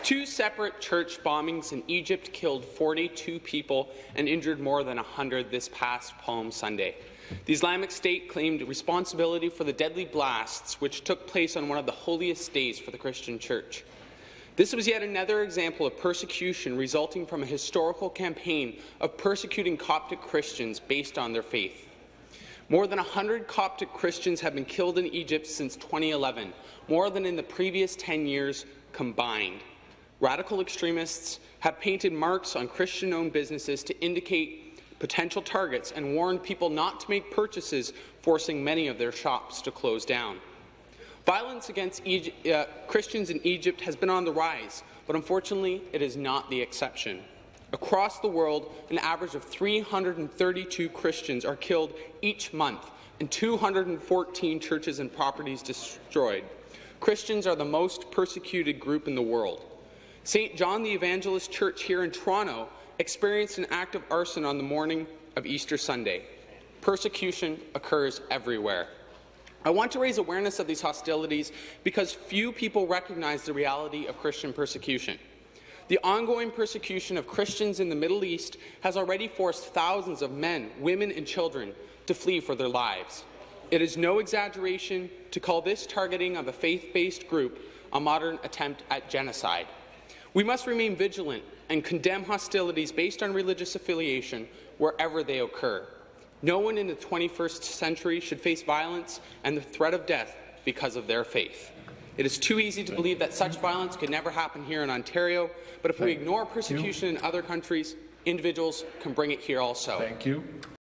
Two separate church bombings in Egypt killed 42 people and injured more than 100 this past Palm Sunday. The Islamic State claimed responsibility for the deadly blasts which took place on one of the holiest days for the Christian Church. This was yet another example of persecution resulting from a historical campaign of persecuting Coptic Christians based on their faith. More than 100 Coptic Christians have been killed in Egypt since 2011, more than in the previous 10 years combined. Radical extremists have painted marks on Christian-owned businesses to indicate potential targets and warned people not to make purchases, forcing many of their shops to close down. Violence against Christians in Egypt has been on the rise, but unfortunately it is not the exception. Across the world, an average of 332 Christians are killed each month and 214 churches and properties destroyed. Christians are the most persecuted group in the world. St. John the Evangelist Church here in Toronto experienced an act of arson on the morning of Easter Sunday. Persecution occurs everywhere. I want to raise awareness of these hostilities because few people recognize the reality of Christian persecution. The ongoing persecution of Christians in the Middle East has already forced thousands of men, women and children to flee for their lives. It is no exaggeration to call this targeting of a faith-based group a modern attempt at genocide. We must remain vigilant and condemn hostilities based on religious affiliation wherever they occur. No one in the 21st century should face violence and the threat of death because of their faith. It is too easy to believe that such violence could never happen here in Ontario, but if we ignore persecution in other countries, individuals can bring it here also. Thank you.